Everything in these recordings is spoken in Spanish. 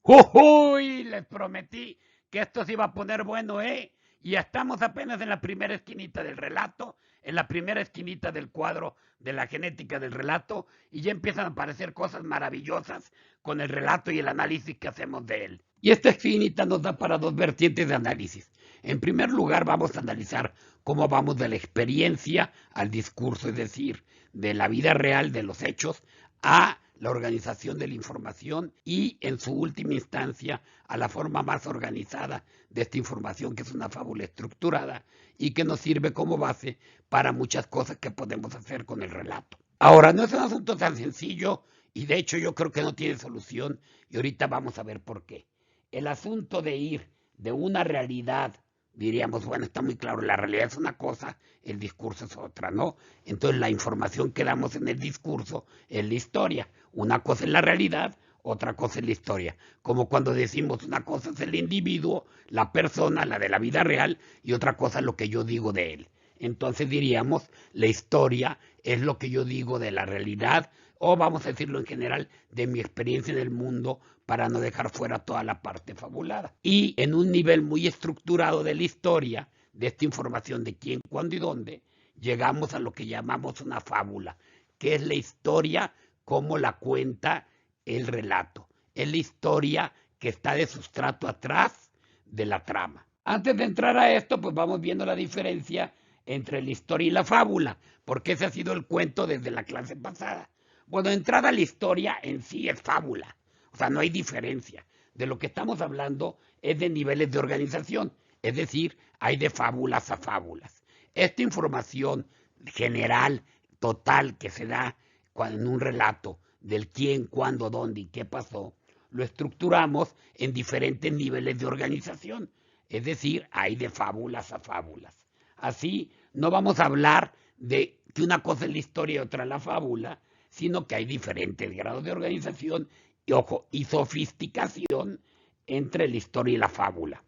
¡Uy! Les prometí que esto se iba a poner bueno, ¿eh? Y ya estamos apenas en la primera esquinita del relato, en la primera esquinita del cuadro de la genética del relato, y ya empiezan a aparecer cosas maravillosas con el relato y el análisis que hacemos de él. Y esta esquinita nos da para dos vertientes de análisis. En primer lugar, vamos a analizar cómo vamos de la experiencia al discurso, es decir, de la vida real, de los hechos, a la organización de la información y, en su última instancia, a la forma más organizada de esta información, que es una fábula estructurada y que nos sirve como base para muchas cosas que podemos hacer con el relato. Ahora, no es un asunto tan sencillo y de hecho yo creo que no tiene solución y ahorita vamos a ver por qué. El asunto de ir de una realidad, diríamos, bueno, está muy claro, la realidad es una cosa, el discurso es otra, ¿no? Entonces la información que damos en el discurso es la historia. Una cosa es la realidad, otra cosa es la historia. Como cuando decimos una cosa es el individuo, la persona, la de la vida real, y otra cosa es lo que yo digo de él. Entonces diríamos, la historia es lo que yo digo de la realidad, o vamos a decirlo en general, de mi experiencia en el mundo, para no dejar fuera toda la parte fabulada. Y en un nivel muy estructurado de la historia, de esta información de quién, cuándo y dónde, llegamos a lo que llamamos una fábula, que es la historia como la cuenta el relato. Es la historia que está de sustrato atrás de la trama. Antes de entrar a esto, pues vamos viendo la diferencia entre la historia y la fábula, porque ese ha sido el cuento desde la clase pasada. Bueno, entrada a la historia en sí es fábula, o sea, no hay diferencia. De lo que estamos hablando es de niveles de organización, es decir, hay de fábulas a fábulas. Esta información general, total, que se da en un relato del quién, cuándo, dónde y qué pasó, lo estructuramos en diferentes niveles de organización. Es decir, hay de fábulas a fábulas. Así, no vamos a hablar de que una cosa es la historia y otra la fábula, sino que hay diferentes grados de organización y, ojo, y sofisticación entre la historia y la fábula.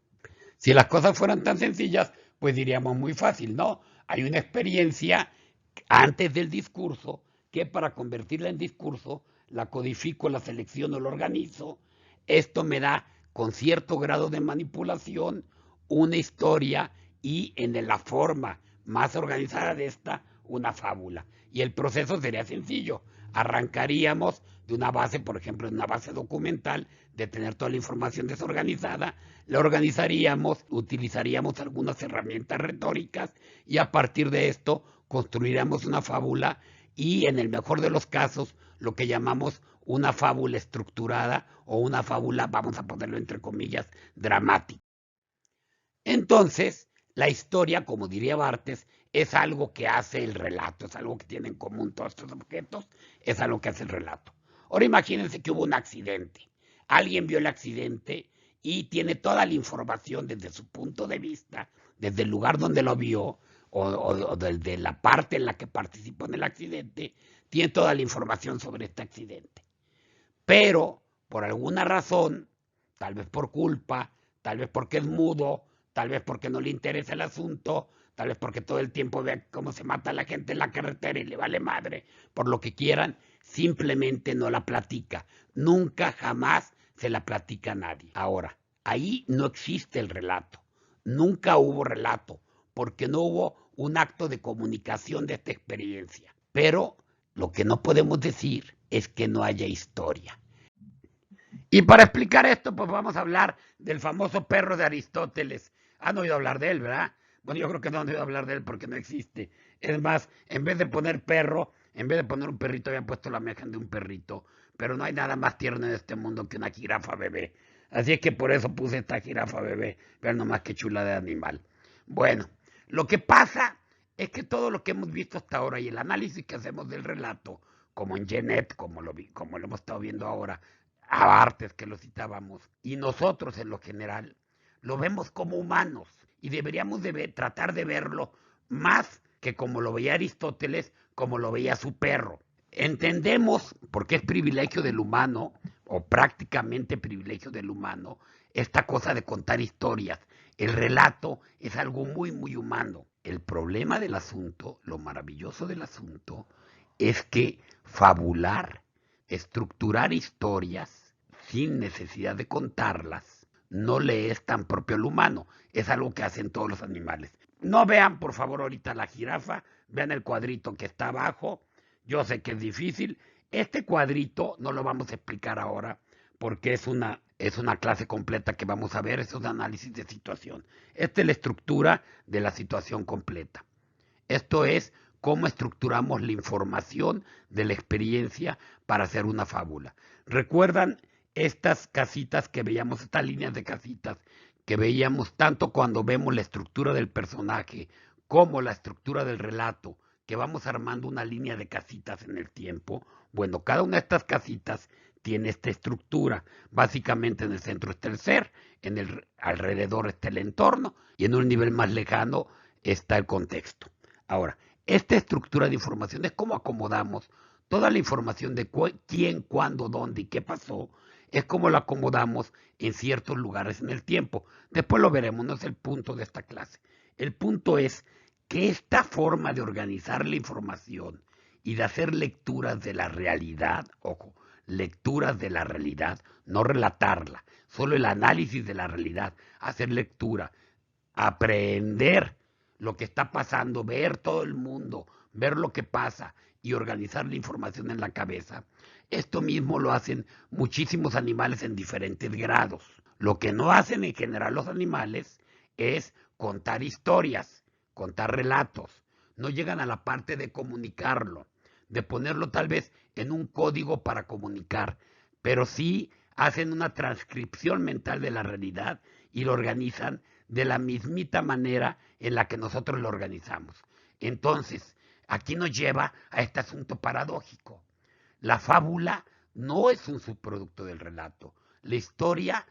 Si las cosas fueran tan sencillas, pues diríamos muy fácil, ¿no? Hay una experiencia antes del discurso que, para convertirla en discurso, la codifico, la selecciono, la organizo. Esto me da, con cierto grado de manipulación, una historia y, en la forma más organizada de esta, una fábula. Y el proceso sería sencillo. Arrancaríamos de una base, por ejemplo, de una base documental, de tener toda la información desorganizada, la organizaríamos, utilizaríamos algunas herramientas retóricas y a partir de esto construiríamos una fábula y, en el mejor de los casos, lo que llamamos una fábula estructurada o una fábula, vamos a ponerlo entre comillas, dramática. Entonces, la historia, como diría Barthes, es algo que hace el relato, es algo que tiene en común todos estos objetos, es algo que hace el relato. Ahora imagínense que hubo un accidente, alguien vio el accidente y tiene toda la información desde su punto de vista, desde el lugar donde lo vio o desde la parte en la que participó en el accidente, tiene toda la información sobre este accidente. Pero, por alguna razón, tal vez por culpa, tal vez porque es mudo, tal vez porque no le interesa el asunto, tal vez porque todo el tiempo ve cómo se mata a la gente en la carretera y le vale madre, por lo que quieran, simplemente no la platica. Nunca, jamás se la platica a nadie. Ahora, ahí no existe el relato. Nunca hubo relato, porque no hubo un acto de comunicación de esta experiencia. Pero lo que no podemos decir es que no haya historia. Y para explicar esto, pues vamos a hablar del famoso perro de Aristóteles. Han oído hablar de él, ¿verdad? Bueno, yo creo que no han oído hablar de él porque no existe. Es más, en vez de poner perro, en vez de poner un perrito, habían puesto la imagen de un perrito. Pero no hay nada más tierno en este mundo que una jirafa bebé. Así es que por eso puse esta jirafa bebé. Vean nomás qué chula de animal. Bueno, lo que pasa es que todo lo que hemos visto hasta ahora y el análisis que hacemos del relato, como en Genet, como lo hemos estado viendo ahora, a Barthes, que lo citábamos, y nosotros en lo general, lo vemos como humanos y deberíamos tratar de verlo más que como lo veía Aristóteles, como lo veía su perro. Entendemos, porque es privilegio del humano, o prácticamente privilegio del humano, esta cosa de contar historias. El relato es algo muy, muy humano. El problema del asunto, lo maravilloso del asunto, es que fabular, estructurar historias, sin necesidad de contarlas, no le es tan propio al humano. Es algo que hacen todos los animales. No vean, por favor, ahorita la jirafa. Vean el cuadrito que está abajo. Yo sé que es difícil. Este cuadrito no lo vamos a explicar ahora porque es una clase completa que vamos a ver. Es un análisis de situación. Esta es la estructura de la situación completa. Esto es cómo estructuramos la información de la experiencia para hacer una fábula. ¿Recuerdan estas casitas que veíamos, estas líneas de casitas que veíamos tanto cuando vemos la estructura del personaje como la estructura del relato, que vamos armando una línea de casitas en el tiempo? Bueno, cada una de estas casitas tiene esta estructura. Básicamente en el centro está el ser, en el alrededor está el entorno y en un nivel más lejano está el contexto. Ahora, esta estructura de información es cómo acomodamos toda la información de quién, cuándo, dónde y qué pasó, es como la acomodamos en ciertos lugares en el tiempo. Después lo veremos, no es el punto de esta clase. El punto es que esta forma de organizar la información y de hacer lecturas de la realidad, ojo, lecturas de la realidad, no relatarla, solo el análisis de la realidad, hacer lectura, aprender lo que está pasando, ver todo el mundo, ver lo que pasa y organizar la información en la cabeza. Esto mismo lo hacen muchísimos animales en diferentes grados. Lo que no hacen en general los animales es contar historias, contar relatos. No llegan a la parte de comunicarlo, de ponerlo tal vez en un código para comunicar, pero sí hacen una transcripción mental de la realidad y lo organizan de la mismita manera en la que nosotros lo organizamos. Entonces, aquí nos lleva a este asunto paradójico. La fábula no es un subproducto del relato. La historia,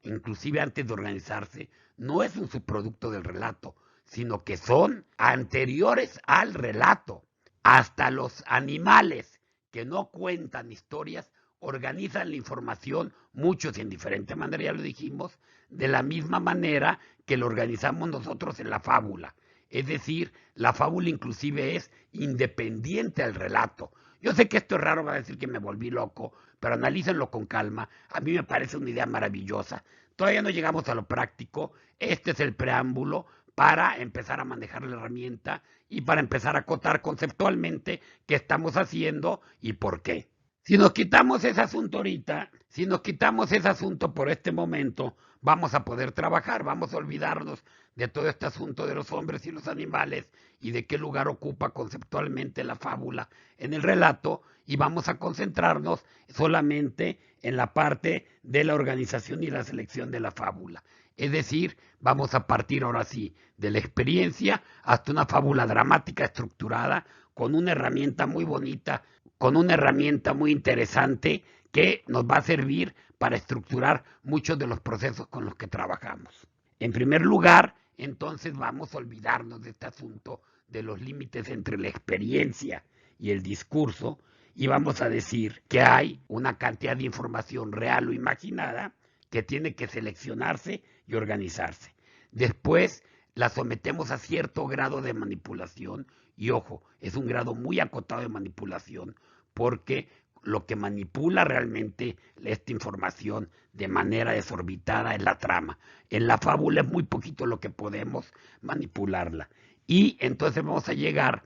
inclusive antes de organizarse, no es un subproducto del relato, sino que son anteriores al relato. Hasta los animales que no cuentan historias organizan la información, muchos y en diferente manera, ya lo dijimos, de la misma manera que lo organizamos nosotros en la fábula. Es decir, la fábula inclusive es independiente al relato. Yo sé que esto es raro, va a decir que me volví loco, pero analícenlo con calma. A mí me parece una idea maravillosa. Todavía no llegamos a lo práctico. Este es el preámbulo para empezar a manejar la herramienta y para empezar a acotar conceptualmente qué estamos haciendo y por qué. Si nos quitamos ese asunto ahorita, si nos quitamos ese asunto por este momento, vamos a poder trabajar, vamos a olvidarnos de todo este asunto de los hombres y los animales y de qué lugar ocupa conceptualmente la fábula en el relato y vamos a concentrarnos solamente en la parte de la organización y la selección de la fábula. Es decir, vamos a partir ahora sí de la experiencia hasta una fábula dramática estructurada con una herramienta muy bonita, con una herramienta muy interesante que nos va a servir para estructurar muchos de los procesos con los que trabajamos. En primer lugar, entonces vamos a olvidarnos de este asunto de los límites entre la experiencia y el discurso y vamos a decir que hay una cantidad de información real o imaginada que tiene que seleccionarse y organizarse. Después la sometemos a cierto grado de manipulación y ojo, es un grado muy acotado de manipulación porque lo que manipula realmente esta información de manera desorbitada es la trama. En la fábula es muy poquito lo que podemos manipularla. Y entonces vamos a llegar,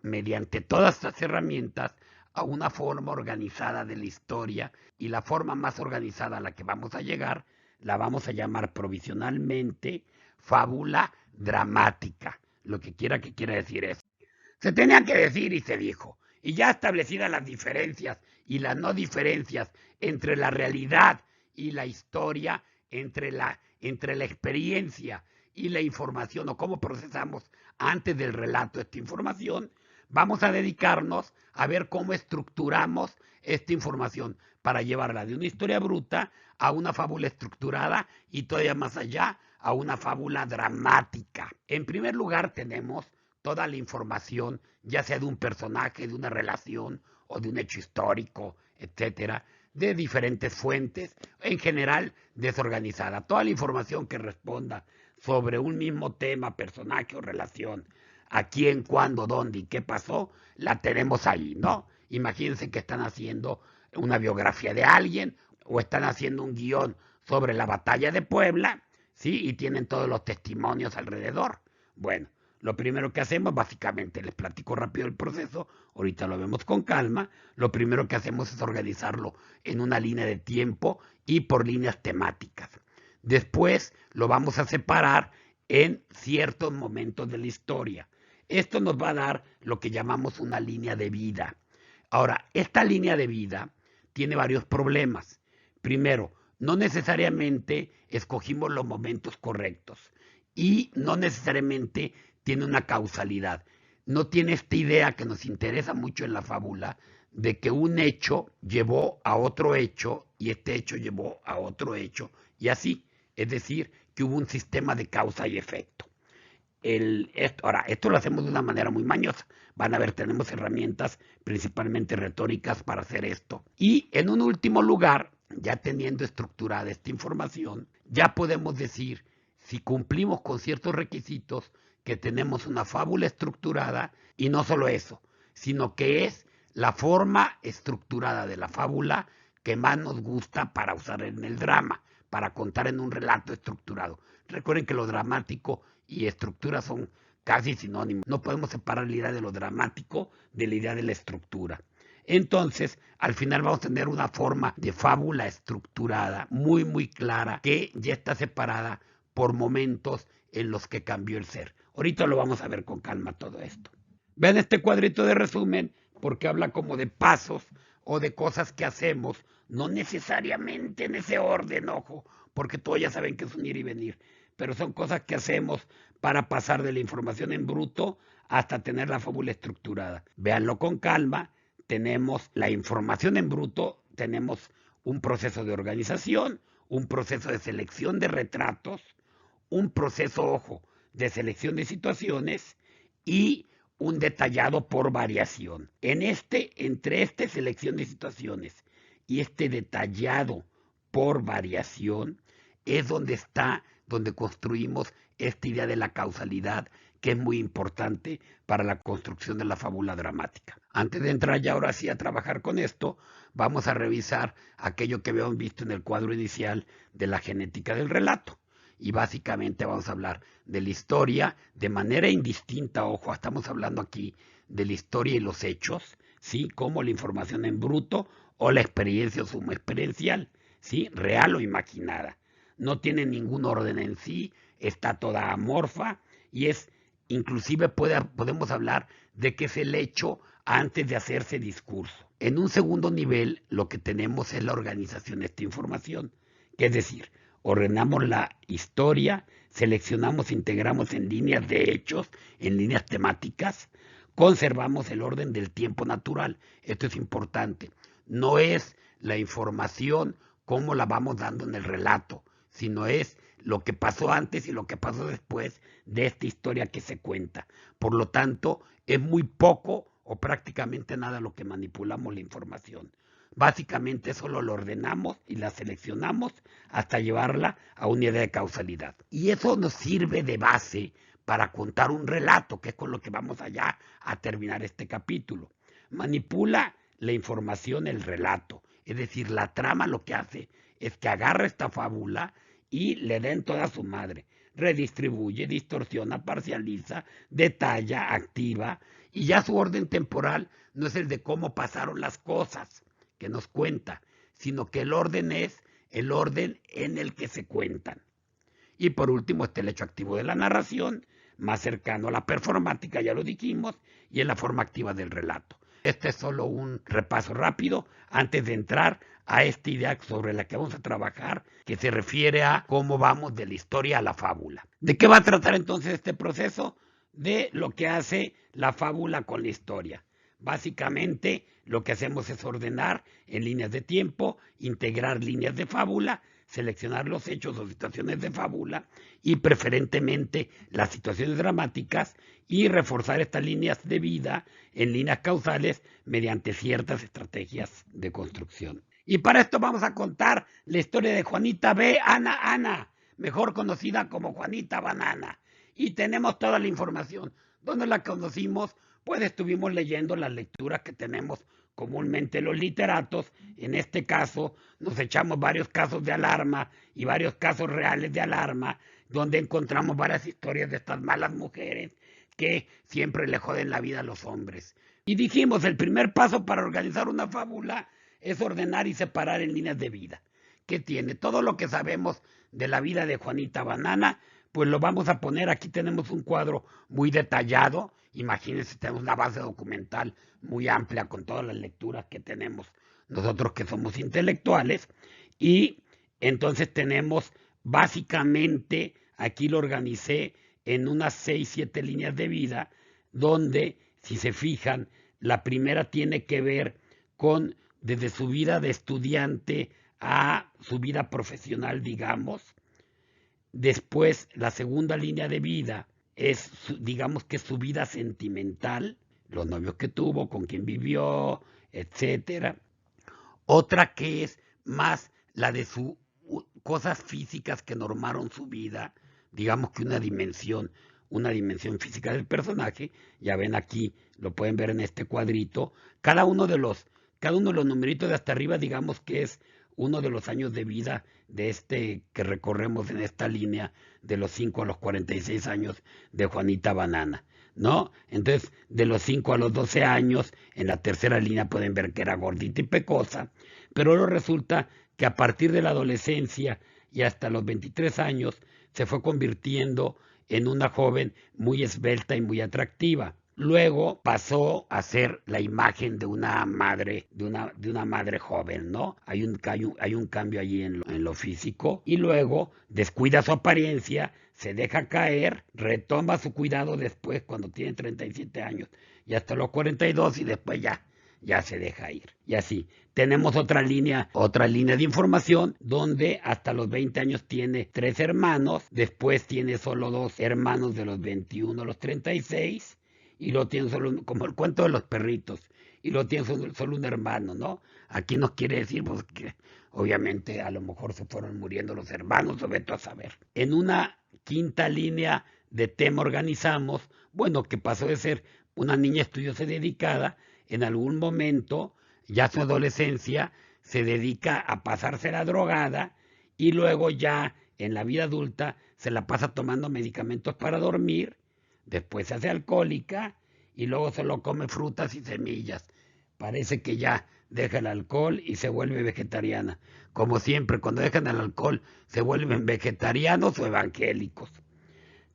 mediante todas estas herramientas, a una forma organizada de la historia y la forma más organizada a la que vamos a llegar la vamos a llamar provisionalmente fábula dramática, lo que quiera decir eso. Se tenía que decir y se dijo. Y ya establecidas las diferencias y las no diferencias entre la realidad y la historia, entre la experiencia y la información o cómo procesamos antes del relato esta información, vamos a dedicarnos a ver cómo estructuramos esta información para llevarla de una historia bruta a una fábula estructurada y todavía más allá a una fábula dramática. En primer lugar tenemos toda la información, ya sea de un personaje, de una relación o de un hecho histórico, etcétera, de diferentes fuentes, en general desorganizada. Toda la información que responda sobre un mismo tema, personaje o relación, a quién, cuándo, dónde y qué pasó, la tenemos ahí, ¿no? Imagínense que están haciendo una biografía de alguien o están haciendo un guión sobre la batalla de Puebla, ¿sí? Y tienen todos los testimonios alrededor. Bueno, lo primero que hacemos, básicamente, les platico rápido el proceso, ahorita lo vemos con calma, lo primero que hacemos es organizarlo en una línea de tiempo y por líneas temáticas. Después lo vamos a separar en ciertos momentos de la historia. Esto nos va a dar lo que llamamos una línea de vida. Ahora, esta línea de vida tiene varios problemas. Primero, no necesariamente escogimos los momentos correctos y no necesariamente tiene una causalidad. No tiene esta idea que nos interesa mucho en la fábula de que un hecho llevó a otro hecho y este hecho llevó a otro hecho y así. Es decir, que hubo un sistema de causa y efecto. Ahora, esto lo hacemos de una manera muy mañosa. Van a ver, tenemos herramientas principalmente retóricas para hacer esto. Y en un último lugar, ya teniendo estructurada esta información, ya podemos decir si cumplimos con ciertos requisitos que tenemos una fábula estructurada y no solo eso, sino que es la forma estructurada de la fábula que más nos gusta para usar en el drama, para contar en un relato estructurado. Recuerden que lo dramático y estructura son casi sinónimos. No podemos separar la idea de lo dramático de la idea de la estructura. Entonces, al final vamos a tener una forma de fábula estructurada muy, muy clara que ya está separada por momentos en los que cambió el ser. Ahorita lo vamos a ver con calma todo esto. Vean este cuadrito de resumen porque habla como de pasos o de cosas que hacemos, no necesariamente en ese orden, ojo, porque todos ya saben que es un ir y venir, pero son cosas que hacemos para pasar de la información en bruto hasta tener la fábula estructurada. Véanlo con calma, tenemos la información en bruto, tenemos un proceso de organización, un proceso de selección de retratos, un proceso, ojo, de selección de situaciones y un detallado por variación. Entre esta selección de situaciones y este detallado por variación es donde construimos esta idea de la causalidad que es muy importante para la construcción de la fábula dramática. Antes de entrar ya ahora sí a trabajar con esto, vamos a revisar aquello que habíamos visto en el cuadro inicial de la genética del relato. Y básicamente vamos a hablar de la historia de manera indistinta, ojo, estamos hablando aquí de la historia y los hechos, ¿sí? Como la información en bruto o la experiencia o suma experiencial, ¿sí? Real o imaginada. No tiene ningún orden en sí, está toda amorfa y es, inclusive podemos hablar de que es el hecho antes de hacerse discurso. En un segundo nivel, lo que tenemos es la organización de esta información, que es decir, ordenamos la historia, seleccionamos, integramos en líneas de hechos, en líneas temáticas, conservamos el orden del tiempo natural. Esto es importante. No es la información como la vamos dando en el relato, sino es lo que pasó antes y lo que pasó después de esta historia que se cuenta. Por lo tanto, es muy poco o prácticamente nada lo que manipulamos la información. Básicamente solo lo ordenamos y la seleccionamos hasta llevarla a una idea de causalidad. Y eso nos sirve de base para contar un relato, que es con lo que vamos allá a terminar este capítulo. Manipula la información, el relato. Es decir, la trama lo que hace es que agarra esta fábula y le den toda su madre. Redistribuye, distorsiona, parcializa, detalla, activa. Y ya su orden temporal no es el de cómo pasaron las cosas que nos cuenta, sino que el orden es el orden en el que se cuentan. Y por último está el hecho activo de la narración, más cercano a la performática, ya lo dijimos, y es la forma activa del relato. Este es solo un repaso rápido antes de entrar a esta idea sobre la que vamos a trabajar, que se refiere a cómo vamos de la historia a la fábula. ¿De qué va a tratar entonces este proceso? De lo que hace la fábula con la historia. Básicamente lo que hacemos es ordenar en líneas de tiempo, integrar líneas de fábula, seleccionar los hechos o situaciones de fábula y preferentemente las situaciones dramáticas y reforzar estas líneas de vida en líneas causales mediante ciertas estrategias de construcción. Y para esto vamos a contar la historia de Juanita B. Ana, mejor conocida como Juanita Banana. Y tenemos toda la información. ¿Dónde la conocimos? Pues estuvimos leyendo las lecturas que tenemos comúnmente los literatos, en este caso nos echamos varios casos de alarma y varios casos reales de alarma, donde encontramos varias historias de estas malas mujeres que siempre le joden la vida a los hombres. Y dijimos, el primer paso para organizar una fábula es ordenar y separar en líneas de vida. ¿Qué tiene? Todo lo que sabemos de la vida de Juanita Banana, pues lo vamos a poner. Aquí tenemos un cuadro muy detallado. Imagínense, tenemos una base documental muy amplia con todas las lecturas que tenemos nosotros que somos intelectuales. Y entonces tenemos básicamente, aquí lo organicé en unas 6, 7 líneas de vida, donde, si se fijan, la primera tiene que ver con desde su vida de estudiante a su vida profesional, digamos. Después, la segunda línea de vida es, digamos que su vida sentimental, los novios que tuvo, con quien vivió, etcétera. Otra que es más la de sus cosas físicas que normaron su vida, digamos que una dimensión física del personaje. Ya ven aquí, lo pueden ver en este cuadrito. Cada uno de los numeritos de hasta arriba, digamos que es uno de los años de vida de este que recorremos en esta línea de los 5 a los 46 años de Juanita Banana, ¿no? Entonces, de los 5 a los 12 años, en la tercera línea pueden ver que era gordita y pecosa, pero ahora resulta que a partir de la adolescencia y hasta los 23 años se fue convirtiendo en una joven muy esbelta y muy atractiva. Luego pasó a ser la imagen de una madre, de una madre joven, ¿no? Hay un cambio allí en lo físico. Y luego descuida su apariencia, se deja caer, retoma su cuidado después cuando tiene 37 años y hasta los 42 y después ya se deja ir. Y así, tenemos otra línea de información donde hasta los 20 años tiene 3 hermanos, después tiene solo 2 hermanos de los 21 a los 36 y lo tiene solo, como el cuento de los perritos, y lo tiene solo un hermano, ¿no? Aquí nos quiere decir pues, que obviamente a lo mejor se fueron muriendo los hermanos, o vete a saber. En una quinta línea de tema organizamos, bueno, que pasó de ser una niña estudiosa dedicada, en algún momento, ya su adolescencia, se dedica a pasarse la drogada y luego ya en la vida adulta se la pasa tomando medicamentos para dormir, después se hace alcohólica y luego solo come frutas y semillas. Parece que ya deja el alcohol y se vuelve vegetariana. Como siempre, cuando dejan el alcohol se vuelven vegetarianos o evangélicos.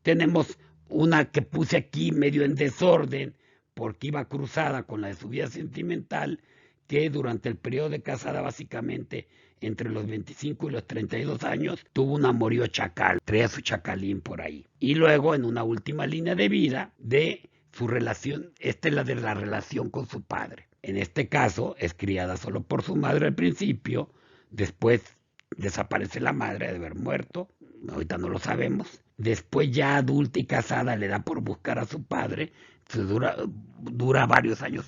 Tenemos una que puse aquí medio en desorden porque iba cruzada con la de su vida sentimental, que durante el periodo de casada básicamente entre los 25 y los 32 años tuvo un amorío chacal, traía su chacalín por ahí. Y luego en una última línea de vida de su relación, esta es la de la relación con su padre. En este caso es criada solo por su madre al principio, después desaparece la madre de haber muerto, ahorita no lo sabemos. Después ya adulta y casada le da por buscar a su padre, dura varios años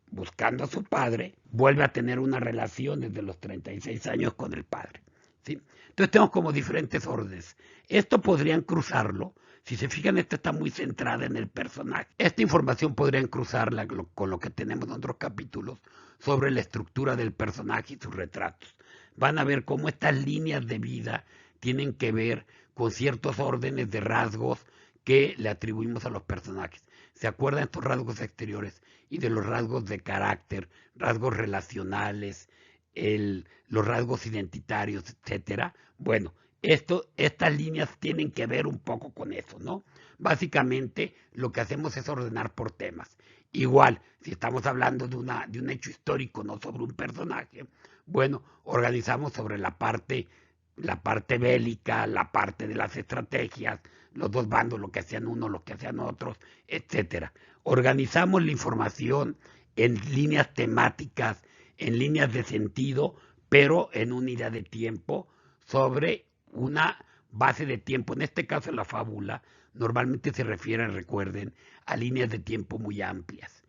buscando a su padre, vuelve a tener una relación desde los 36 años con el padre, ¿sí? Entonces tenemos como diferentes órdenes. Esto podrían cruzarlo. Si se fijan, esta está muy centrada en el personaje. Esta información podrían cruzarla con lo que tenemos en otros capítulos sobre la estructura del personaje y sus retratos. Van a ver cómo estas líneas de vida tienen que ver con ciertos órdenes de rasgos que le atribuimos a los personajes. ¿Se acuerdan de estos rasgos exteriores y de los rasgos de carácter, rasgos relacionales, los rasgos identitarios, etcétera? Bueno, estas líneas tienen que ver un poco con eso, ¿no? Básicamente lo que hacemos es ordenar por temas. Igual, si estamos hablando de un hecho histórico, no sobre un personaje, bueno, organizamos sobre la parte bélica, la parte de las estrategias, los dos bandos, lo que hacían uno, lo que hacían otros, etcétera. Organizamos la información en líneas temáticas, en líneas de sentido, pero en unidad de tiempo sobre una base de tiempo. En este caso, la fábula normalmente se refiere, recuerden, a líneas de tiempo muy amplias.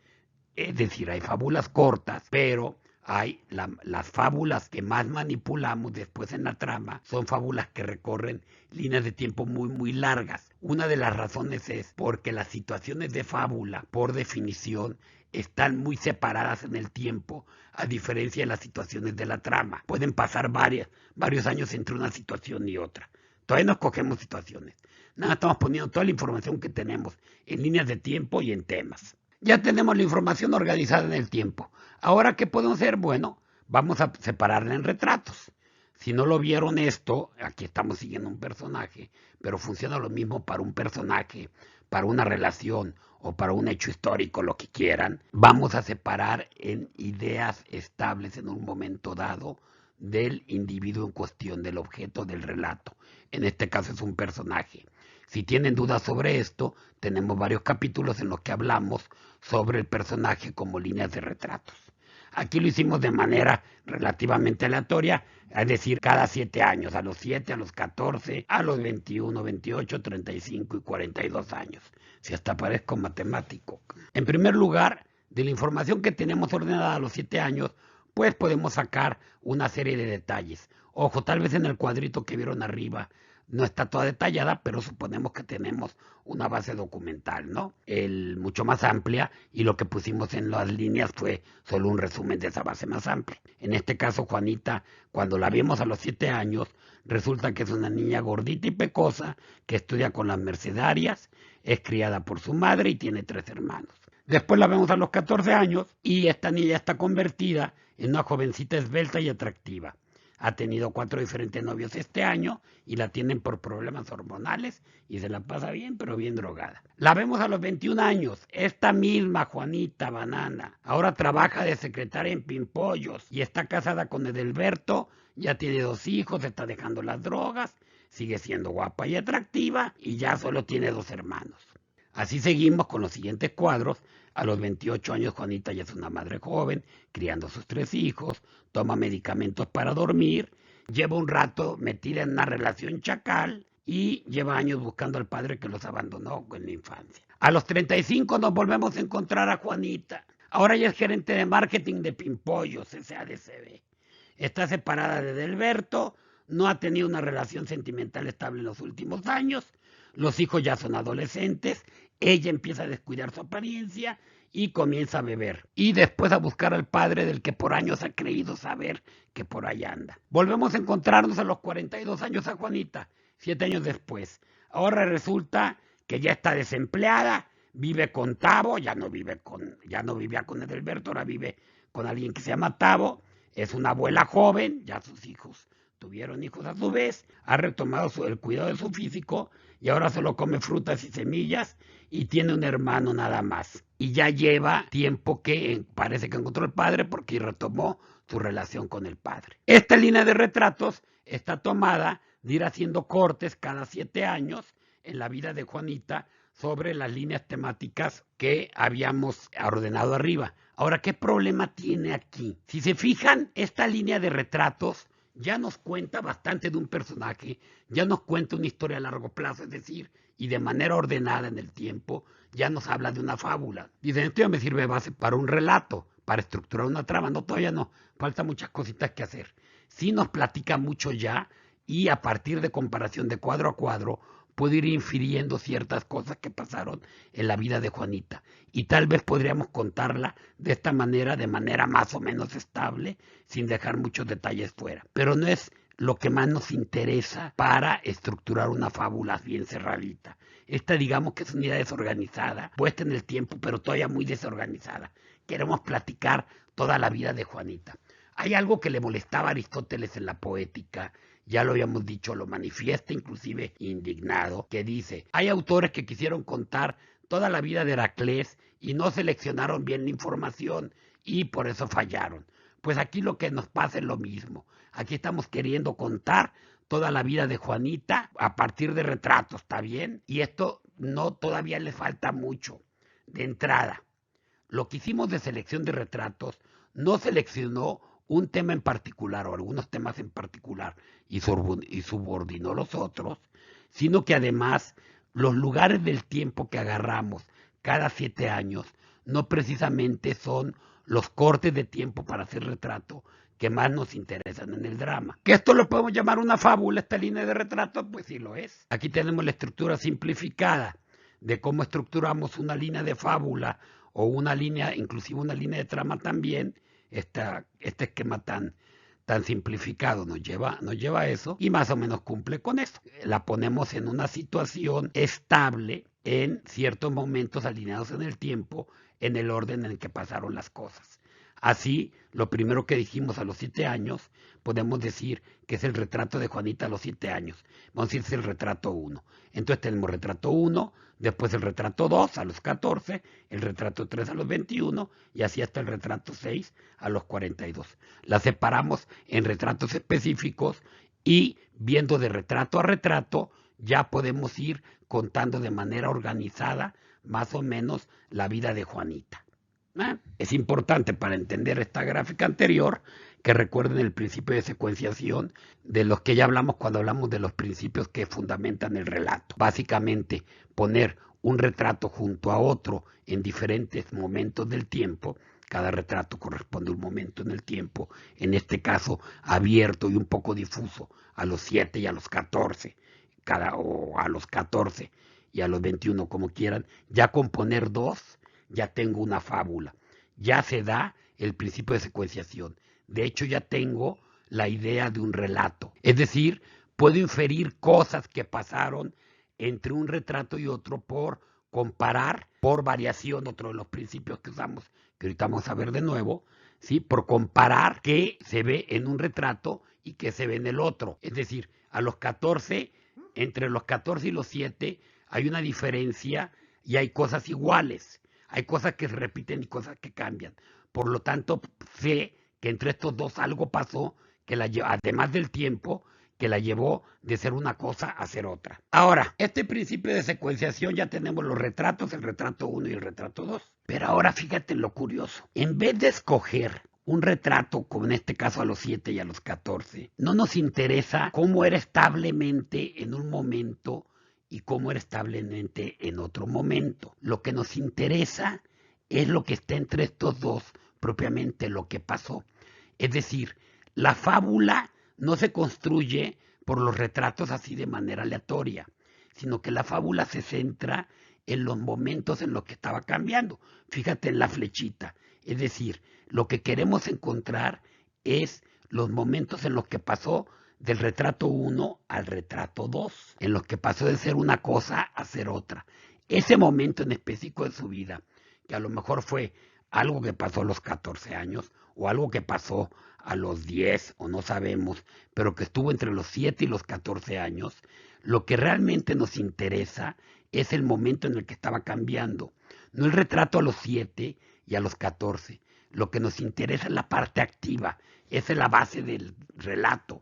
Es decir, hay fábulas cortas, pero hay las fábulas que más manipulamos después en la trama son fábulas que recorren líneas de tiempo muy, muy largas. Una de las razones es porque las situaciones de fábula, por definición, están muy separadas en el tiempo, a diferencia de las situaciones de la trama. Pueden pasar varios años entre una situación y otra. Todavía no escogemos situaciones. Nada, estamos poniendo toda la información que tenemos en líneas de tiempo y en temas. Ya tenemos la información organizada en el tiempo. Ahora, ¿qué podemos hacer? Bueno, vamos a separarla en retratos. Si no lo vieron esto, aquí estamos siguiendo un personaje, pero funciona lo mismo para un personaje, para una relación o para un hecho histórico, lo que quieran. Vamos a separar en ideas estables en un momento dado del individuo en cuestión, del objeto del relato. En este caso es un personaje. Si tienen dudas sobre esto, tenemos varios capítulos en los que hablamos sobre el personaje como líneas de retratos. Aquí lo hicimos de manera relativamente aleatoria, es decir, cada 7 años, a los 7, a los 14, a los 21, 28, 35 y 42 años. Si hasta parezco matemático. En primer lugar, de la información que tenemos ordenada a los 7 años, pues podemos sacar una serie de detalles. Ojo, tal vez en el cuadrito que vieron arriba no está toda detallada, pero suponemos que tenemos una base documental, ¿no? Mucho más amplia, y lo que pusimos en las líneas fue solo un resumen de esa base más amplia. En este caso, Juanita, cuando la vimos a los 7 años, resulta que es una niña gordita y pecosa que estudia con las mercedarias, es criada por su madre y tiene 3 hermanos. Después la vemos a los 14 años y esta niña está convertida en una jovencita esbelta y atractiva. Ha tenido 4 diferentes novios este año y la tienen por problemas hormonales y se la pasa bien, pero bien drogada. La vemos a los 21 años, esta misma Juanita Banana. Ahora trabaja de secretaria en Pimpollos y está casada con Edelberto, ya tiene 2 hijos, está dejando las drogas, sigue siendo guapa y atractiva y ya solo tiene 2 hermanos. Así seguimos con los siguientes cuadros. A los 28 años Juanita ya es una madre joven, criando a sus 3 hijos, toma medicamentos para dormir, lleva un rato metida en una relación chacal y lleva años buscando al padre que los abandonó en la infancia. A los 35 nos volvemos a encontrar a Juanita. Ahora ella es gerente de marketing de Pimpollos, SADCB. Está separada de Edelberto, no ha tenido una relación sentimental estable en los últimos años, los hijos ya son adolescentes, ella empieza a descuidar su apariencia y comienza a beber. Y después a buscar al padre del que por años ha creído saber que por ahí anda. Volvemos a encontrarnos a los 42 años a Juanita, 7 años después. Ahora resulta que ya está desempleada, vive con Tavo, ya no vivía con Edelberto, ahora vive con alguien que se llama Tavo. Es una abuela joven, ya sus hijos tuvieron hijos a su vez, ha retomado el cuidado de su físico y ahora solo come frutas y semillas y tiene un hermano nada más. Y ya lleva tiempo que parece que encontró el padre porque retomó su relación con el padre. Esta línea de retratos está tomada de ir haciendo cortes cada 7 años en la vida de Juanita sobre las líneas temáticas que habíamos ordenado arriba. Ahora, ¿qué problema tiene aquí? Si se fijan, esta línea de retratos ya nos cuenta bastante de un personaje, ya nos cuenta una historia a largo plazo, es decir, y de manera ordenada en el tiempo, ya nos habla de una fábula. Dicen, esto ya me sirve de base para un relato, para estructurar una trama. No, todavía no, falta muchas cositas que hacer. Sí nos platica mucho ya, y a partir de comparación de cuadro a cuadro, puedo ir infiriendo ciertas cosas que pasaron en la vida de Juanita. Y tal vez podríamos contarla de esta manera, de manera más o menos estable, sin dejar muchos detalles fuera. Pero no es lo que más nos interesa para estructurar una fábula bien cerradita. Esta, digamos que es una idea desorganizada, puesta en el tiempo, pero todavía muy desorganizada. Queremos platicar toda la vida de Juanita. Hay algo que le molestaba a Aristóteles en la poética, ya lo habíamos dicho, lo manifiesta inclusive indignado, que dice, hay autores que quisieron contar toda la vida de Heraclés y no seleccionaron bien la información y por eso fallaron. Pues aquí lo que nos pasa es lo mismo. Aquí estamos queriendo contar toda la vida de Juanita a partir de retratos, ¿está bien? Y esto no, todavía le falta mucho. De entrada, lo que hicimos de selección de retratos no seleccionó un tema en particular o algunos temas en particular y subordinó los otros, sino que además los lugares del tiempo que agarramos cada 7 años no precisamente son los cortes de tiempo para hacer retrato que más nos interesan en el drama. ¿Que esto lo podemos llamar una fábula, esta línea de retratos? Pues sí lo es. Aquí tenemos la estructura simplificada de cómo estructuramos una línea de fábula o una línea, inclusive una línea de trama también, este esquema tan simplificado nos lleva a eso y más o menos cumple con eso. La ponemos en una situación estable en ciertos momentos alineados en el tiempo, en el orden en el que pasaron las cosas. Así, lo primero que dijimos a los 7 años, podemos decir que es el retrato de Juanita a los 7 años. Vamos a decir que es el retrato 1. Entonces tenemos retrato 1, después el retrato 2 a los 14, el retrato 3 a los 21 y así hasta el retrato 6 a los 42. La separamos en retratos específicos y viendo de retrato a retrato ya podemos ir contando de manera organizada más o menos la vida de Juanita. Es importante para entender esta gráfica anterior que recuerden el principio de secuenciación de los que ya hablamos cuando hablamos de los principios que fundamentan el relato. Básicamente, poner un retrato junto a otro en diferentes momentos del tiempo. Cada retrato corresponde a un momento en el tiempo, en este caso abierto y un poco difuso, a los 7 y a los 14, o a los 14 y a los 21, como quieran. Ya con poner 2, ya tengo una fábula. Ya se da el principio de secuenciación. De hecho, ya tengo la idea de un relato. Es decir, puedo inferir cosas que pasaron entre un retrato y otro por comparar, por variación, otro de los principios que usamos, que ahorita vamos a ver de nuevo, ¿sí? Por comparar qué se ve en un retrato y qué se ve en el otro. Es decir, a los 14, entre los 14 y los 7, hay una diferencia y hay cosas iguales. Hay cosas que se repiten y cosas que cambian. Por lo tanto, sé que entre estos dos algo pasó, que además del tiempo, que la llevó de ser una cosa a ser otra. Ahora, este principio de secuenciación ya tenemos los retratos, el retrato 1 y el retrato 2. Pero ahora fíjate lo curioso. En vez de escoger un retrato, como en este caso a los 7 y a los 14, no nos interesa cómo era establemente en un momento y cómo era establemente en otro momento. Lo que nos interesa es lo que está entre estos dos, propiamente lo que pasó. Es decir, la fábula no se construye por los retratos así de manera aleatoria, sino que la fábula se centra en los momentos en los que estaba cambiando. Fíjate en la flechita. Es decir, lo que queremos encontrar es los momentos en los que pasó del retrato 1 al retrato 2, en los que pasó de ser una cosa a ser otra. Ese momento en específico de su vida, que a lo mejor fue algo que pasó a los 14 años o algo que pasó a los 10 o no sabemos, pero que estuvo entre los 7 y los 14 años, lo que realmente nos interesa es el momento en el que estaba cambiando, no el retrato a los 7 y a los 14. Lo que nos interesa es la parte activa, esa es la base del relato.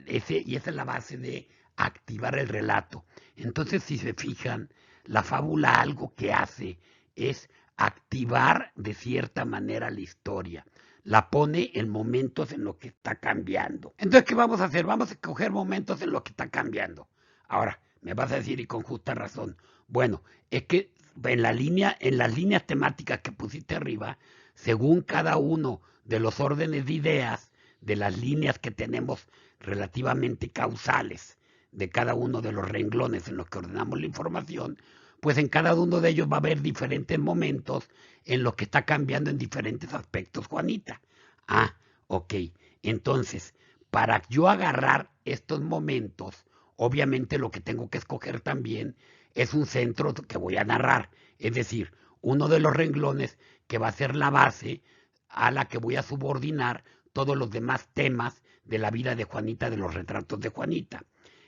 Y esa es la base de activar el relato. Entonces, si se fijan, la fábula algo que hace es activar de cierta manera la historia. La pone en momentos en los que está cambiando. Entonces, ¿qué vamos a hacer? Vamos a escoger momentos en los que está cambiando. Ahora, me vas a decir, y con justa razón, bueno, es que en las líneas temáticas que pusiste arriba, según cada uno de los órdenes de ideas, de las líneas que tenemos relativamente causales de cada uno de los renglones en los que ordenamos la información, pues en cada uno de ellos va a haber diferentes momentos en los que está cambiando en diferentes aspectos Juanita. Ah, ok. Entonces, para yo agarrar estos momentos, obviamente lo que tengo que escoger también es un centro que voy a narrar, es decir, uno de los renglones que va a ser la base a la que voy a subordinar todos los demás temas de la vida de Juanita, de los retratos de Juanita.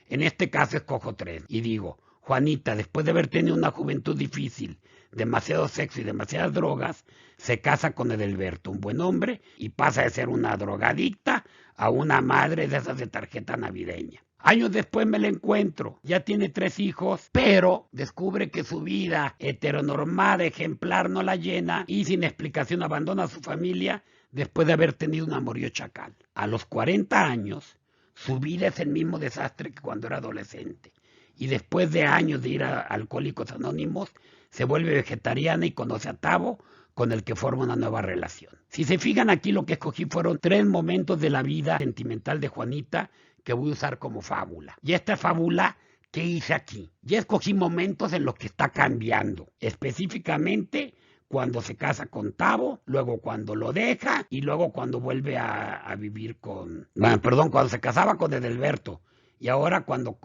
En este caso escojo 3 y digo, Juanita, después de haber tenido una juventud difícil, demasiado sexo y demasiadas drogas, se casa con Edelberto, un buen hombre, y pasa de ser una drogadicta a una madre de esas de tarjeta navideña. Años después me la encuentro, ya tiene 3 hijos, pero descubre que su vida heteronormada, ejemplar, no la llena y sin explicación abandona a su familia después de haber tenido un amorío chacal. A los 40 años, su vida es el mismo desastre que cuando era adolescente. Y después de años de ir a Alcohólicos Anónimos, se vuelve vegetariana y conoce a Tavo, con el que forma una nueva relación. Si se fijan aquí, lo que escogí fueron 3 momentos de la vida sentimental de Juanita que voy a usar como fábula. Y esta fábula, ¿qué hice aquí? Ya escogí momentos en los que está cambiando. Específicamente, cuando se casa con Tavo, luego cuando lo deja y luego cuando vuelve a vivir con... Bueno, perdón, cuando se casaba con Edelberto y ahora cuando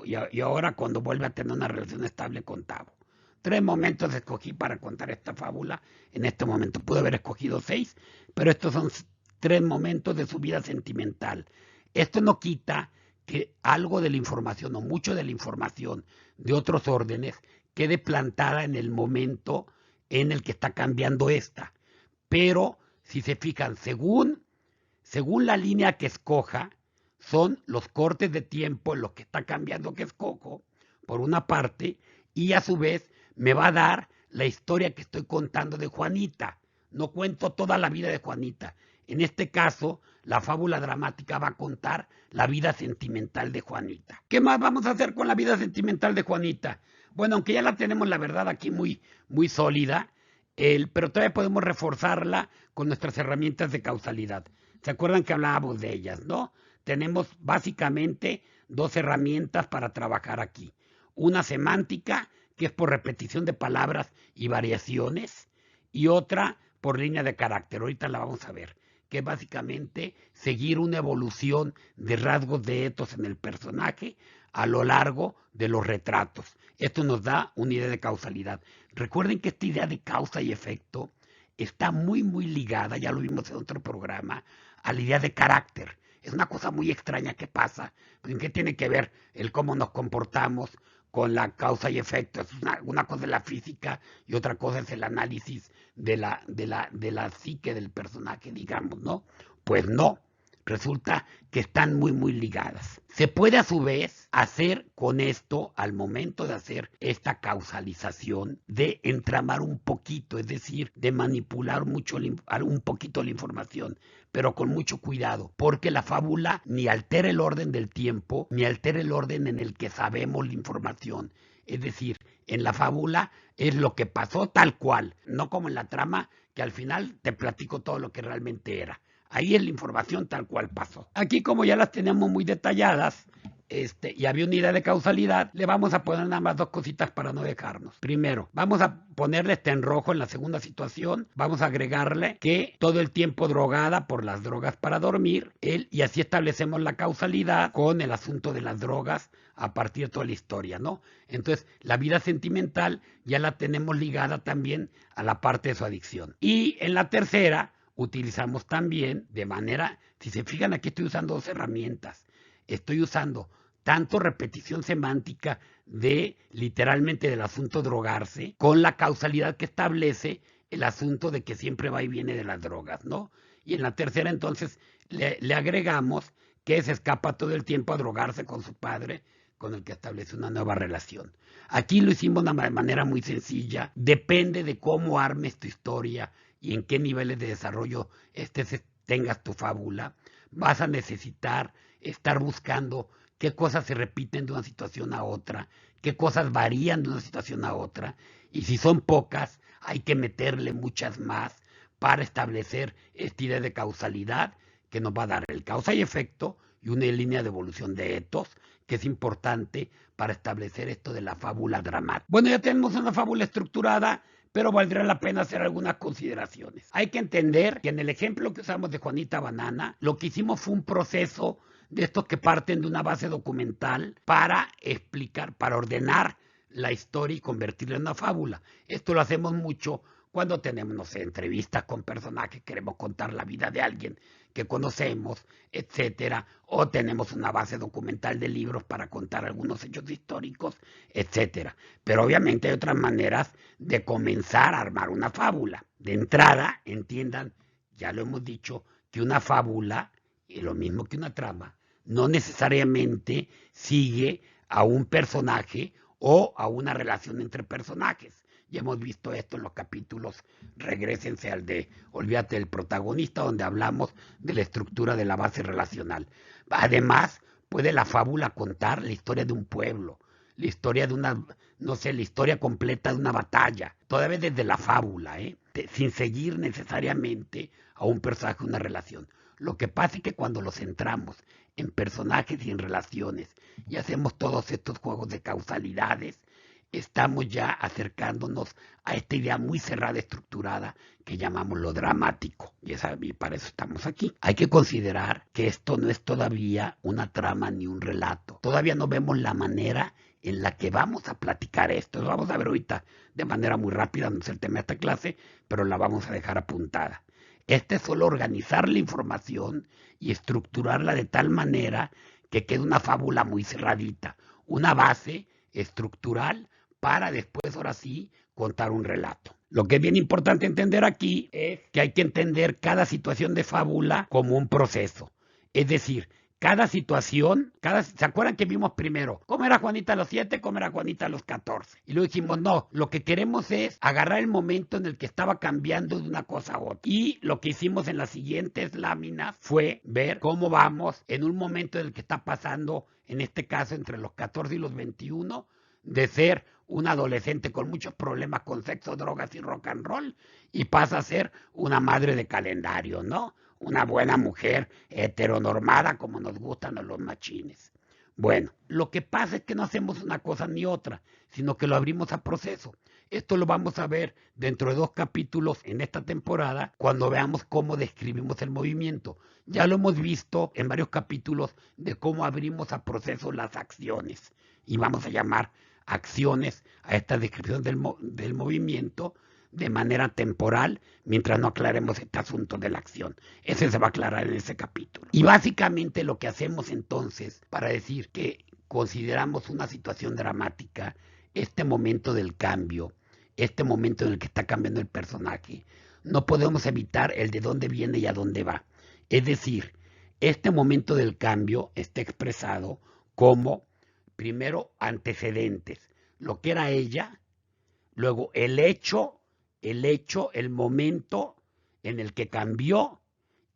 vuelve a tener una relación estable con Tavo. 3 momentos escogí para contar esta fábula. En este momento pude haber escogido 6, pero estos son 3 momentos de su vida sentimental. Esto no quita que algo de la información o mucho de la información de otros órdenes quede plantada en el momento en el que está cambiando esta. Pero si se fijan, según la línea que escoja, son los cortes de tiempo en los que está cambiando que escojo, por una parte, y a su vez me va a dar la historia que estoy contando de Juanita. No cuento toda la vida de Juanita. En este caso, la fábula dramática va a contar la vida sentimental de Juanita. ¿Qué más vamos a hacer con la vida sentimental de Juanita? Bueno, aunque ya la tenemos, la verdad, aquí muy, muy sólida, pero todavía podemos reforzarla con nuestras herramientas de causalidad. ¿Se acuerdan que hablábamos de ellas, no? Tenemos básicamente 2 herramientas para trabajar aquí. Una semántica, que es por repetición de palabras y variaciones, y otra por línea de carácter. Ahorita la vamos a ver, que es básicamente seguir una evolución de rasgos de etos en el personaje a lo largo de los retratos. Esto nos da una idea de causalidad. Recuerden que esta idea de causa y efecto está muy, muy ligada, ya lo vimos en otro programa, a la idea de carácter. Es una cosa muy extraña que pasa. ¿En qué tiene que ver el cómo nos comportamos con la causa y efecto? Es una cosa es la física y otra cosa es el análisis de la psique del personaje, digamos, ¿no? Pues no. Resulta que están muy, muy ligadas. Se puede a su vez hacer con esto, al momento de hacer esta causalización, de entramar un poquito, es decir, de manipular mucho un poquito la información, pero con mucho cuidado, porque la fábula ni altera el orden del tiempo, ni altera el orden en el que sabemos la información. Es decir, en la fábula es lo que pasó tal cual, no como en la trama, que al final te platico todo lo que realmente era. Ahí es la información tal cual pasó. Aquí, como ya las tenemos muy detalladas, y había una idea de causalidad, le vamos a poner nada más 2 cositas para no dejarnos. Primero, vamos a ponerle en rojo en la segunda situación, vamos a agregarle que todo el tiempo drogada por las drogas para dormir, y así establecemos la causalidad con el asunto de las drogas a partir de toda la historia, ¿no? Entonces, la vida sentimental ya la tenemos ligada también a la parte de su adicción. Y en la tercera, utilizamos también de manera, si se fijan, aquí estoy usando 2 herramientas. Estoy usando tanto repetición semántica de literalmente del asunto drogarse, con la causalidad que establece el asunto de que siempre va y viene de las drogas, ¿no? Y en la tercera entonces le agregamos que se escapa todo el tiempo a drogarse con su padre, con el que establece una nueva relación. Aquí lo hicimos de manera muy sencilla, depende de cómo armes tu historia y en qué niveles de desarrollo tengas tu fábula, vas a necesitar estar buscando qué cosas se repiten de una situación a otra, qué cosas varían de una situación a otra, y si son pocas, hay que meterle muchas más para establecer esta idea de causalidad que nos va a dar el causa y efecto y una línea de evolución de etos, que es importante para establecer esto de la fábula dramática. Bueno, ya tenemos una fábula estructurada, pero valdrá la pena hacer algunas consideraciones. Hay que entender que en el ejemplo que usamos de Juanita Banana, lo que hicimos fue un proceso de estos que parten de una base documental para explicar, para ordenar la historia y convertirla en una fábula. Esto lo hacemos mucho cuando tenemos, no sé, entrevistas con personajes, queremos contar la vida de alguien que conocemos, etcétera, o tenemos una base documental de libros para contar algunos hechos históricos, etcétera. Pero obviamente hay otras maneras de comenzar a armar una fábula. De entrada, entiendan, ya lo hemos dicho, que una fábula, y lo mismo que una trama, no necesariamente sigue a un personaje o a una relación entre personajes. Ya hemos visto esto en los capítulos, regrésense al de Olvídate del protagonista, donde hablamos de la estructura de la base relacional. Además, puede la fábula contar la historia de un pueblo, la historia de una, no sé, la historia completa de una batalla, todavía desde la fábula, sin seguir necesariamente a un personaje, una relación. Lo que pasa es que cuando los centramos en personajes y en relaciones y hacemos todos estos juegos de causalidades, estamos ya acercándonos a esta idea muy cerrada, estructurada, que llamamos lo dramático. Y para eso estamos aquí. Hay que considerar que esto no es todavía una trama ni un relato. Todavía no vemos la manera en la que vamos a platicar esto. Lo vamos a ver ahorita de manera muy rápida, no es el tema de esta clase, pero la vamos a dejar apuntada. Este es solo organizar la información y estructurarla de tal manera que quede una fábula muy cerradita, una base estructural para después, ahora sí, contar un relato. Lo que es bien importante entender aquí es que hay que entender cada situación de fábula como un proceso. Es decir, cada situación, ¿se acuerdan que vimos primero cómo era Juanita a los 7, cómo era Juanita a los 14? Y luego dijimos, no, lo que queremos es agarrar el momento en el que estaba cambiando de una cosa a otra. Y lo que hicimos en las siguientes láminas fue ver cómo vamos en un momento en el que está pasando, en este caso entre los 14 y los 21, de ser un adolescente con muchos problemas con sexo, drogas y rock and roll, y pasa a ser una madre de calendario, ¿no? Una buena mujer heteronormada como nos gustan a los machines. Bueno, lo que pasa es que no hacemos una cosa ni otra, sino que lo abrimos a proceso. Esto lo vamos a ver dentro de 2 capítulos en esta temporada, cuando veamos cómo describimos el movimiento. Ya lo hemos visto en varios capítulos de cómo abrimos a proceso las acciones. Y vamos a llamar acciones a esta descripción del movimiento de manera temporal, mientras no aclaremos este asunto de la acción. Ese se va a aclarar en ese capítulo. Y básicamente lo que hacemos entonces para decir que consideramos una situación dramática, este momento del cambio, este momento en el que está cambiando el personaje, no podemos evitar el de dónde viene y a dónde va. Es decir, este momento del cambio está expresado como, primero, antecedentes, lo que era ella, luego el hecho, el momento en el que cambió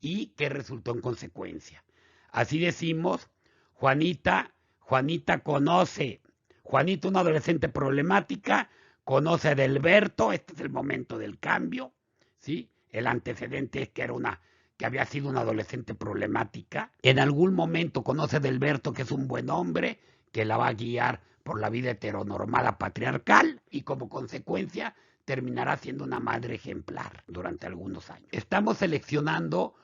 y que resultó en consecuencia. Así decimos, Juanita conoce, Juanita, una adolescente problemática, conoce a Edelberto, este es el momento del cambio, ¿sí? El antecedente es que había sido una adolescente problemática. En algún momento conoce a Edelberto, que es un buen hombre, que la va a guiar por la vida heteronormada patriarcal, y como consecuencia terminará siendo una madre ejemplar durante algunos años. Estamos seleccionando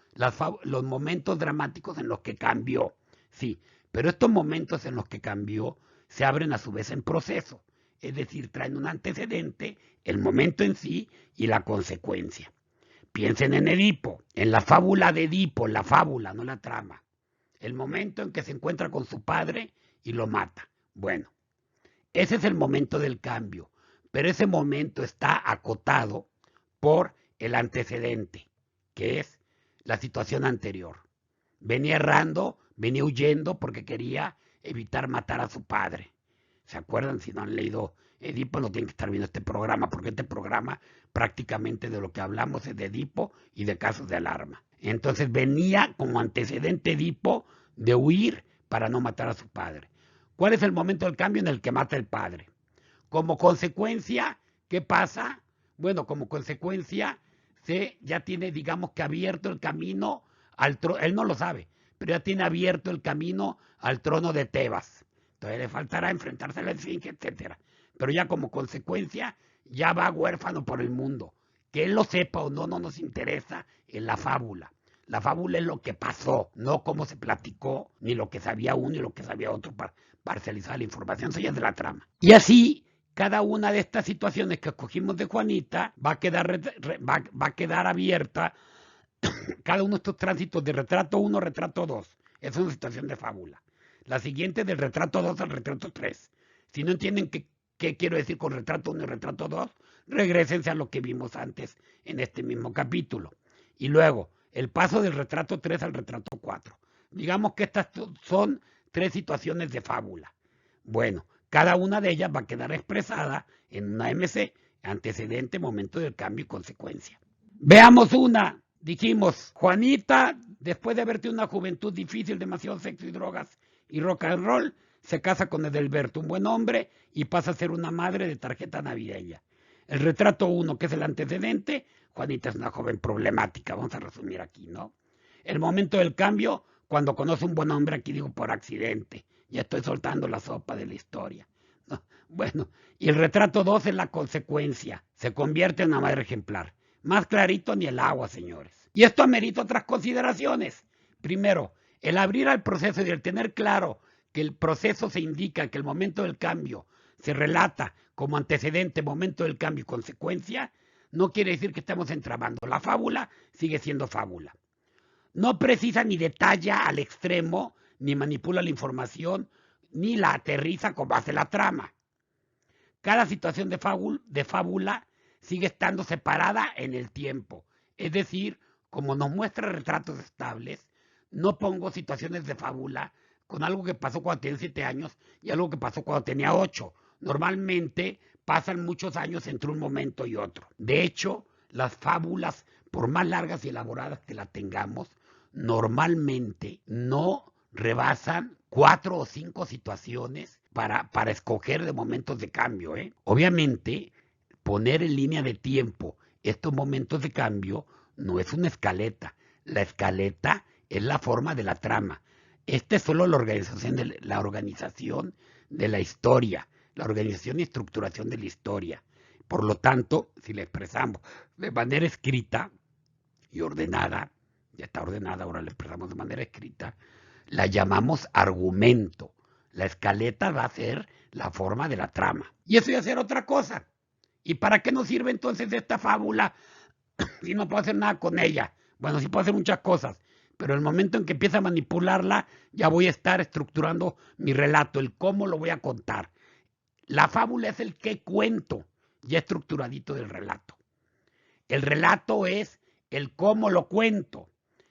los momentos dramáticos en los que cambió, sí, pero estos momentos en los que cambió se abren a su vez en proceso, es decir, traen un antecedente, el momento en sí y la consecuencia. Piensen en Edipo, en la fábula de Edipo, la fábula, no la trama, el momento en que se encuentra con su padre y lo mata. Bueno, ese es el momento del cambio, pero ese momento está acotado por el antecedente, que es la situación anterior. Venía errando, venía huyendo porque quería evitar matar a su padre. ¿Se acuerdan? Si no han leído Edipo, no tienen que estar viendo este programa, porque este programa prácticamente de lo que hablamos es de Edipo y de casos de alarma. Entonces venía como antecedente Edipo de huir para no matar a su padre. ¿Cuál es el momento del cambio en el que mata el padre? Como consecuencia, ¿qué pasa? Bueno, como consecuencia, ya tiene, digamos que abierto el camino al trono, él no lo sabe, pero ya tiene abierto el camino al trono de Tebas. Entonces le faltará enfrentarse a la esfinge, etc. Pero ya como consecuencia, ya va huérfano por el mundo. Que él lo sepa o no, no nos interesa en la fábula. La fábula es lo que pasó, no cómo se platicó, ni lo que sabía uno y lo que sabía otro para parcializar la información. Eso ya es de la trama. Y así, cada una de estas situaciones que escogimos de Juanita va a quedar abierta. Cada uno de estos tránsitos de retrato 1, retrato 2. Es una situación de fábula. La siguiente del retrato 2 al retrato 3. Si no entienden qué quiero decir con retrato 1 y retrato 2, regrésense a lo que vimos antes en este mismo capítulo. Y luego, el paso del retrato 3 al retrato 4. Digamos que estas son 3 situaciones de fábula. Bueno, cada una de ellas va a quedar expresada en una MC, antecedente, momento del cambio y consecuencia. Veamos una. Dijimos, Juanita, después de haber tenido una juventud difícil, demasiado sexo y drogas y rock and roll, se casa con Edelberto, un buen hombre, y pasa a ser una madre de tarjeta navideña. El retrato 1, que es el antecedente, Juanita es una joven problemática, vamos a resumir aquí, ¿no? El momento del cambio, cuando conoce un buen hombre, aquí digo por accidente, ya estoy soltando la sopa de la historia, Bueno, y el retrato 2 es la consecuencia. Se convierte en una madre ejemplar. Más clarito ni el agua, señores. Y esto amerita otras consideraciones. Primero, el abrir al proceso y el tener claro que el proceso se indica, que el momento del cambio se relata como antecedente, momento del cambio y consecuencia, no quiere decir que estemos entramando. La fábula sigue siendo fábula. No precisa ni detalla al extremo, ni manipula la información, ni la aterriza como hace la trama. Cada situación de fábula sigue estando separada en el tiempo. Es decir, como nos muestra retratos estables, no pongo situaciones de fábula con algo que pasó cuando tenía 7 años y algo que pasó cuando tenía 8. Normalmente pasan muchos años entre un momento y otro. De hecho, las fábulas, por más largas y elaboradas que las tengamos, normalmente no rebasan 4 o 5 situaciones para escoger de momentos de cambio. Obviamente, poner en línea de tiempo estos momentos de cambio no es una escaleta. La escaleta es la forma de la trama. Esta es solo la organización de la historia, la organización y estructuración de la historia. Por lo tanto, si la expresamos de manera escrita y ordenada, ya está ordenada, ahora la expresamos de manera escrita, la llamamos argumento. La escaleta va a ser la forma de la trama. Y eso iba a ser otra cosa. ¿Y para qué nos sirve entonces esta fábula si no puedo hacer nada con ella? Bueno, sí puedo hacer muchas cosas, pero el momento en que empiece a manipularla, ya voy a estar estructurando mi relato, el cómo lo voy a contar. La fábula es el qué cuento, ya estructuradito del relato. El relato es el cómo lo cuento.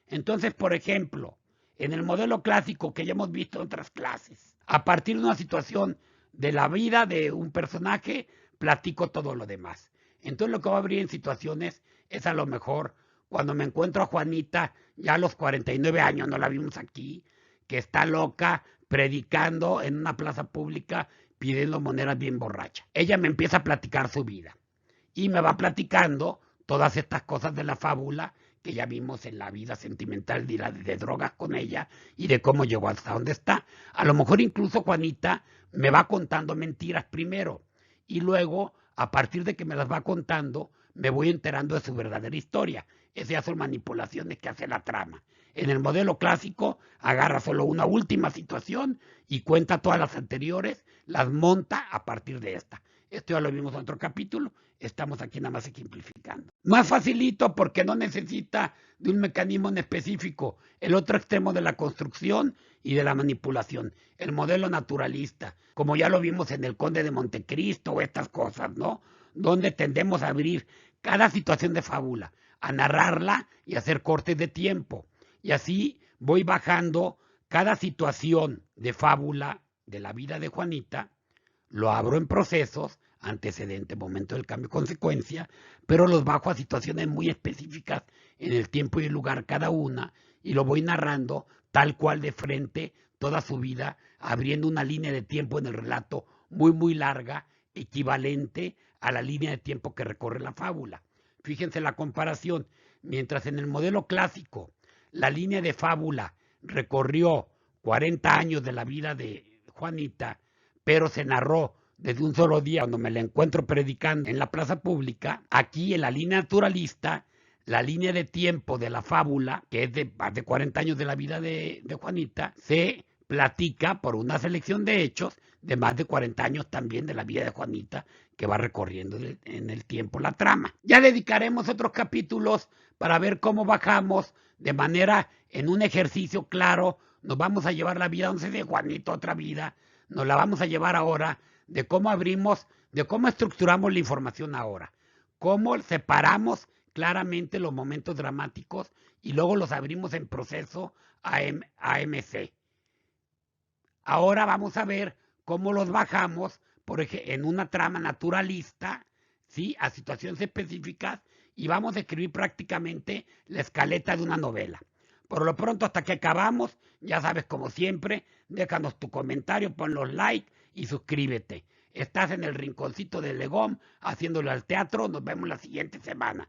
Entonces, por ejemplo, en el modelo clásico que ya hemos visto en otras clases, a partir de una situación de la vida de un personaje, platico todo lo demás. Entonces lo que va a abrir en situaciones es a lo mejor cuando me encuentro a Juanita, ya a los 49 años, no la vimos aquí, que está loca predicando en una plaza pública pidiendo monedas bien borracha. Ella me empieza a platicar su vida y me va platicando todas estas cosas de la fábula que ya vimos en la vida sentimental de drogas con ella y de cómo llegó hasta donde está. A lo mejor incluso Juanita me va contando mentiras primero y luego, a partir de que me las va contando, me voy enterando de su verdadera historia. Esas ya son manipulaciones que hace la trama. En el modelo clásico, agarra solo una última situación y cuenta todas las anteriores, las monta a partir de esta. Esto ya lo vimos en otro capítulo, estamos aquí nada más ejemplificando. Más facilito porque no necesita de un mecanismo en específico. El otro extremo de la construcción y de la manipulación, el modelo naturalista, como ya lo vimos en el Conde de Montecristo o estas cosas, ¿no? Donde tendemos a abrir cada situación de fábula, a narrarla y a hacer cortes de tiempo. Y así voy bajando cada situación de fábula de la vida de Juanita, lo abro en procesos, antecedente, momento del cambio, consecuencia, pero los bajo a situaciones muy específicas en el tiempo y el lugar cada una y lo voy narrando tal cual de frente toda su vida, abriendo una línea de tiempo en el relato muy larga, equivalente a la línea de tiempo que recorre la fábula. Fíjense la comparación, mientras en el modelo clásico la línea de fábula recorrió 40 años de la vida de Juanita, pero se narró desde un solo día cuando me la encuentro predicando en la plaza pública. Aquí en la línea naturalista, la línea de tiempo de la fábula, que es de más de 40 años de la vida de Juanita, se platica por una selección de hechos de más de 40 años también de la vida de Juanita, que va recorriendo en el tiempo la trama. Ya dedicaremos otros capítulos para ver cómo bajamos de manera en un ejercicio claro. Nos vamos a llevar la vida 11 de Juanito, otra vida. Nos la vamos a llevar ahora de cómo abrimos, de cómo estructuramos la información ahora, cómo separamos claramente los momentos dramáticos y luego los abrimos en proceso AMC. Ahora vamos a ver cómo los bajamos, por ejemplo, en una trama naturalista, ¿sí?, a situaciones específicas y vamos a escribir prácticamente la escaleta de una novela. Por lo pronto, hasta que acabamos, ya sabes, como siempre, déjanos tu comentario, pon los like y suscríbete. Estás en el rinconcito de Legón haciéndole al teatro. Nos vemos la siguiente semana.